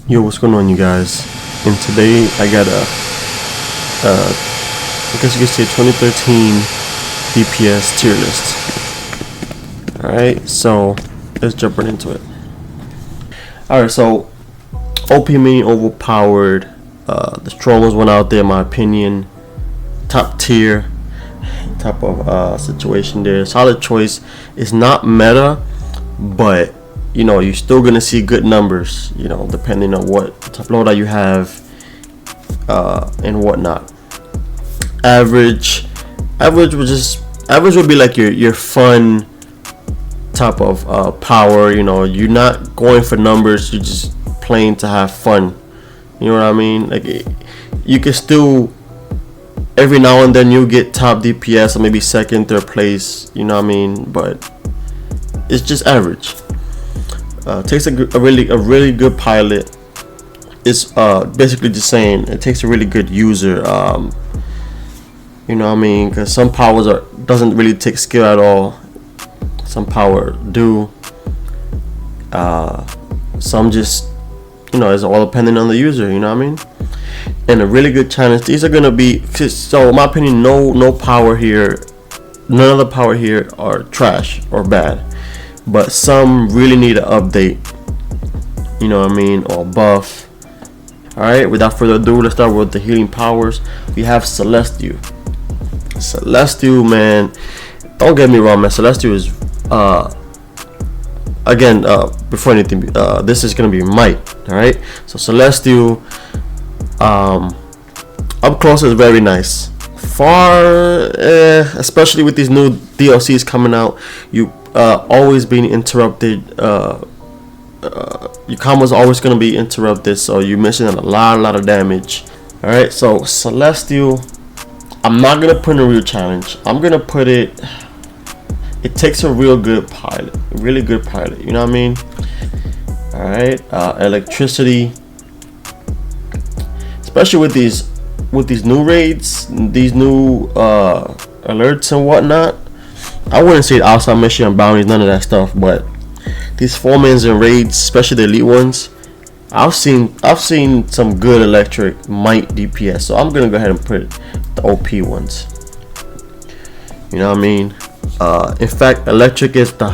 Yo, what's going on, you guys? And today I got I guess you could say 2013 DPS tier list. Alright, so let's jump right into it. Alright, so OP meaning overpowered. The strongest one out there, in my opinion. Top tier type of situation there. Solid choice. It's not meta, but you know, you're still gonna see good numbers, you know, depending on what type of loadout you have and whatnot. Average would be like your fun type of power. You know, you're not going for numbers, you're just playing to have fun. You know what I mean? Like, you can still every now and then you get top DPS or maybe second, third place. You know what I mean? But it's just average. Takes a really good pilot. It's basically just saying it takes a really good user. You know what I mean? Because some powers doesn't really take skill at all. Some power do. Some just, you know, it's all depending on the user. You know what I mean? And a really good challenge. These are gonna be, so in my opinion, no power here. None of the power here are trash or bad. But some really need an update, you know what I mean, or buff. Alright, without further ado, let's start with the healing powers. We have Celestial. Celestial, man, don't get me wrong, man. Celestial is, again, before anything, this is going to be might, alright? So Celestial, up close is very nice. Far, especially with these new DLCs coming out, you always being interrupted. Your combo's always gonna be interrupted, so you're missing a lot of damage. All right, so Celestial, I'm not gonna put in a real challenge. I'm gonna put it. It takes a real good pilot, really good pilot. You know what I mean? All right, electricity, especially with these new raids, these new alerts and whatnot. I wouldn't say outside mission and bounties, none of that stuff, but these 4-mans and raids, especially the elite ones, I've seen some good electric might DPS, so I'm gonna go ahead and put the OP ones. You know what I mean? In fact, electric is the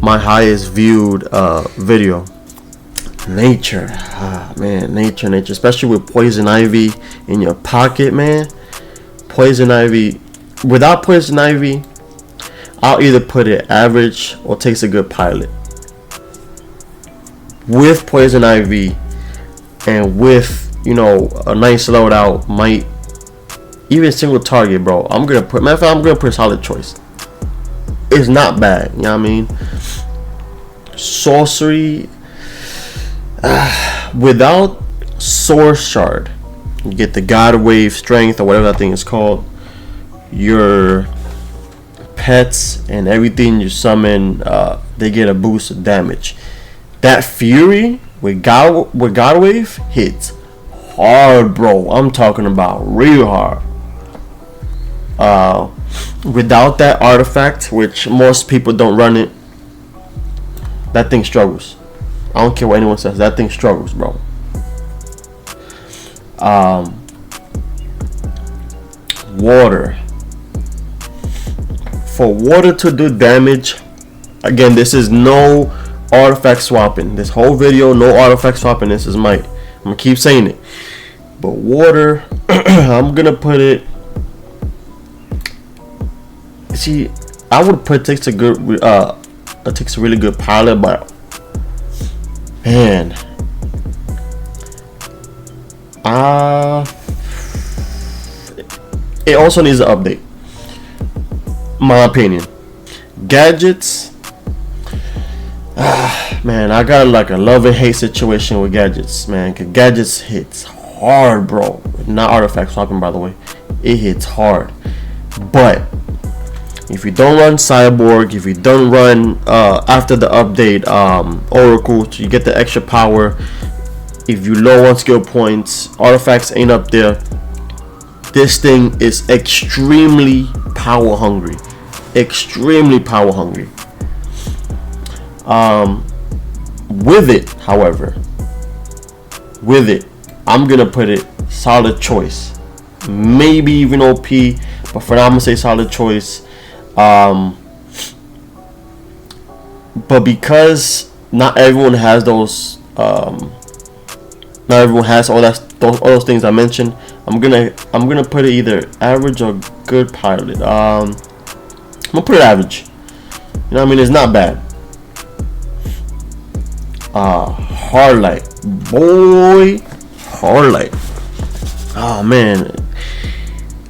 my highest viewed video. Nature, man, nature, especially with poison ivy in your pocket, man. Poison ivy. Without poison ivy, I'll either put it average or takes a good pilot. With poison ivy and with, you know, a nice loadout, might even single target, bro, I'm gonna put a solid choice. It's not bad, you know what I mean? Sorcery, without source shard, you get the god wave strength or whatever that thing is called. Your pets and everything you summon, they get a boost of damage. That fury with god wave hits hard, bro. I'm talking about real hard. Without that artifact, which most people don't run it, that thing struggles. I don't care what anyone says, that thing struggles, bro. Water. For water to do damage, again, this is no artifact swapping. This whole video, no artifact swapping. This is might. I'm gonna keep saying it. But water, I'm gonna put it. See, I would put takes a good, it takes a really good pilot, but man, it also needs an update. My opinion. Gadgets, man, I got like a love and hate situation with gadgets, man. Cause gadgets hits hard, bro. Not artifact swapping, by the way. It hits hard. But if you don't run cyborg, if you don't run after the update oracle, so you get the extra power. If you low on skill points, artifacts ain't up there. This thing is extremely power hungry. Extremely power hungry. With it, however, I'm gonna put it solid choice. Maybe even OP, but for now I'm gonna say solid choice. But because not everyone has those, not everyone has all those things I mentioned, I'm gonna put it either average or good pilot. I'm gonna put it average. You know what I mean? It's not bad. Hard light, boy, hard light. Oh man,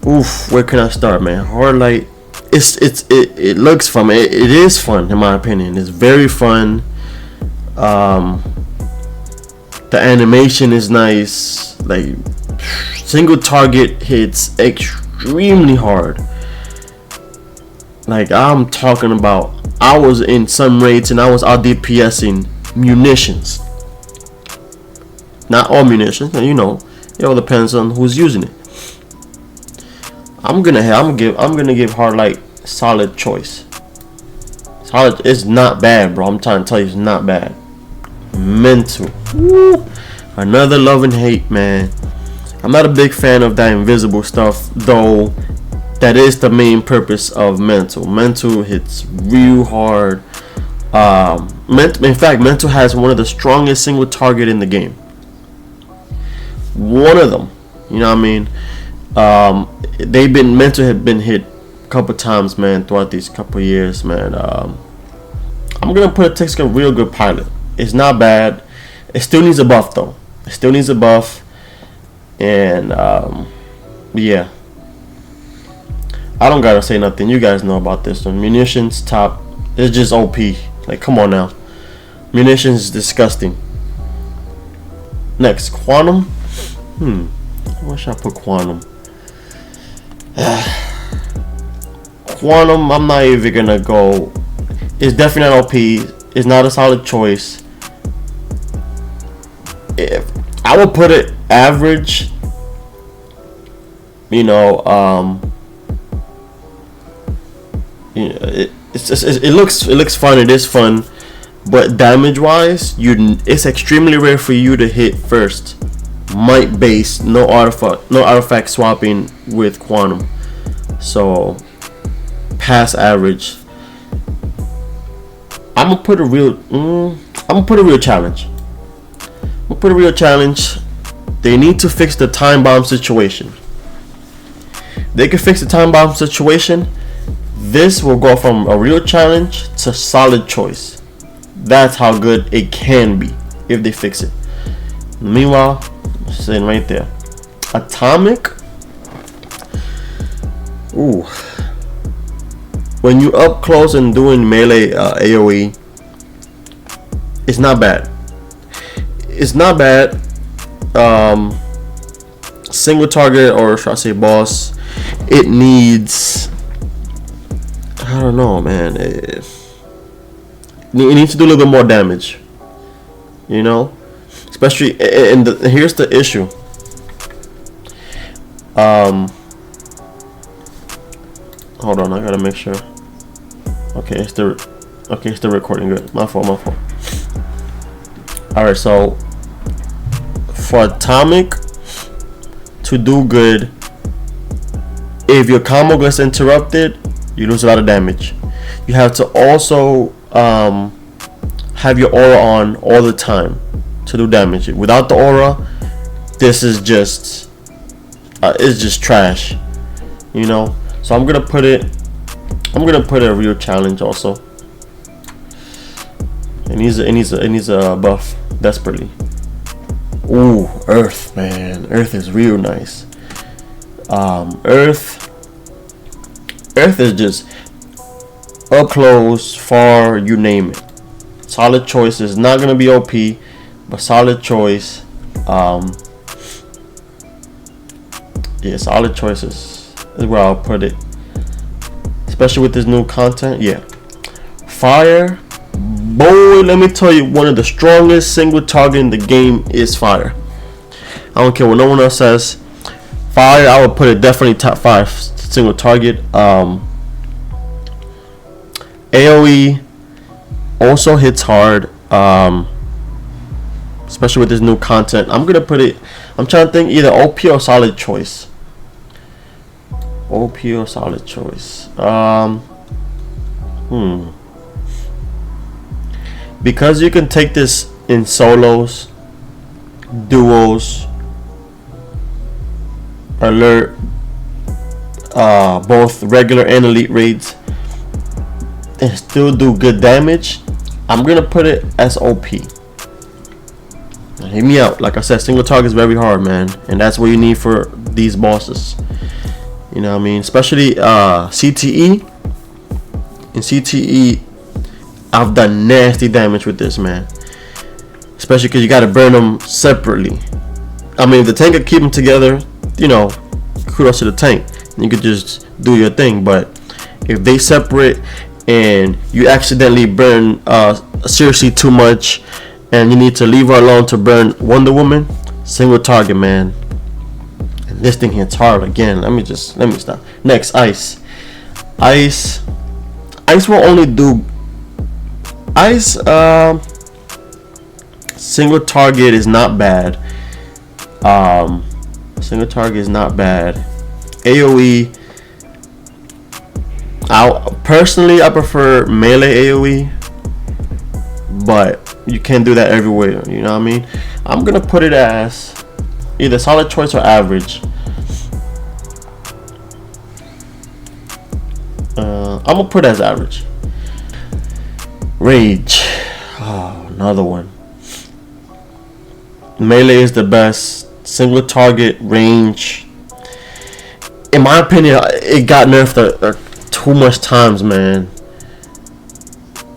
oof. Where can I start, man? Hard light. It looks fun. It is fun in my opinion. It's very fun. The animation is nice. Like single target hits extremely hard. Like I'm talking about, I was in some raids and I was out DPSing munitions. Not all munitions, you know. It all depends on who's using it. I'm gonna give hard light solid choice. Solid. It's not bad, bro. I'm trying to tell you, it's not bad. Mental. Woo. Another love and hate, man. I'm not a big fan of that invisible stuff, though. That is the main purpose of mental. Mental hits real hard. In fact, mental has one of the strongest single target in the game. One of them. You know what I mean? Mental had been hit a couple times, man, throughout these couple years, man. I'm gonna put it takes a real good pilot. It's not bad. It still needs a buff though. It still needs a buff. And yeah. I don't gotta say nothing. You guys know about this one. Munitions top. It's just OP. Like, come on now. Munitions is disgusting. Next, Quantum. Where should I put Quantum? Quantum, I'm not even gonna go. It's definitely not OP. It's not a solid choice. If I would put it average, you know, it looks fun. It is fun, but damage wise, it's extremely rare for you to hit first. Might base, no artifact swapping with Quantum, so past average. I'm gonna put a real challenge. They need to fix the time bomb situation. They can fix the time bomb situation. This will go from a real challenge to solid choice. That's how good it can be if they fix it. Meanwhile, sitting right there, Atomic. Ooh, when you up close and doing melee AOE, it's not bad. It's not bad. Single target, or should I say boss, it needs, I don't know, man. It needs to do a little bit more damage. You know, especially, and here's the issue. Hold on, I gotta make sure. Okay, it's the recording. Good. My fault. All right, so for Atomic to do good, if your combo gets interrupted, you lose a lot of damage. You have to also have your aura on all the time to do damage. Without the aura, this is just it's just trash, you know. So I'm gonna put a real challenge also. It needs a buff desperately. Ooh, Earth, man. Earth is real nice. Earth is just up close, far, you name it. Solid choice. Is not gonna be OP, but solid choice. Yeah, solid choices is where I'll put it. Especially with this new content. Yeah. Fire. Boy, let me tell you, one of the strongest single target in the game is fire. I don't care what no one else says. Fire, I would put it definitely top 5 single target. AOE also hits hard. especially with this new content. I'm gonna put it. I'm trying to think either OP or solid choice. OP or solid choice. Because you can take this in solos, duos, alert, both regular and elite raids, and still do good damage. I'm gonna put it as OP. Now, hear me out. Like I said, single target is very hard, man, and that's what you need for these bosses. You know what I mean? Especially CTE. In CTE, I've done nasty damage with this, man. Especially because you got to burn them separately. I mean, if the tank could keep them together, you know, kudos to the tank. You could just do your thing. But if they separate and you accidentally burn seriously too much, and you need to leave her alone to burn Wonder Woman, single target, man. And this thing hits hard again. Let me stop. Next, Ice. Ice will only do Ice. Single target is not bad. Single target is not bad. AoE. I prefer melee AoE, but you can't do that everywhere. You know what I mean? I'm gonna put it as either solid choice or average. I'm gonna put it as average. Rage. Oh, another one. Melee is the best. Single target range. In my opinion, it got nerfed too much times, man.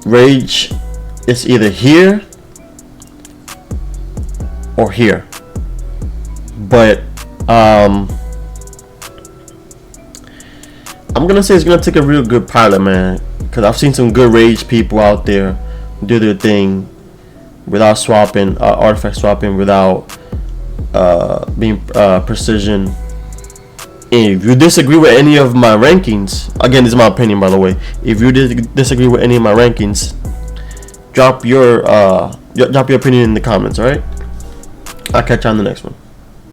Rage. It's either here or here, but I'm gonna say it's gonna take a real good pilot, man, because I've seen some good rage people out there do their thing without swapping, artifact swapping, without being precision. And if you disagree with any of my rankings, again, this is my opinion, by the way. If you disagree with any of my rankings, drop your opinion in the comments. All right, I'll catch you on the next one.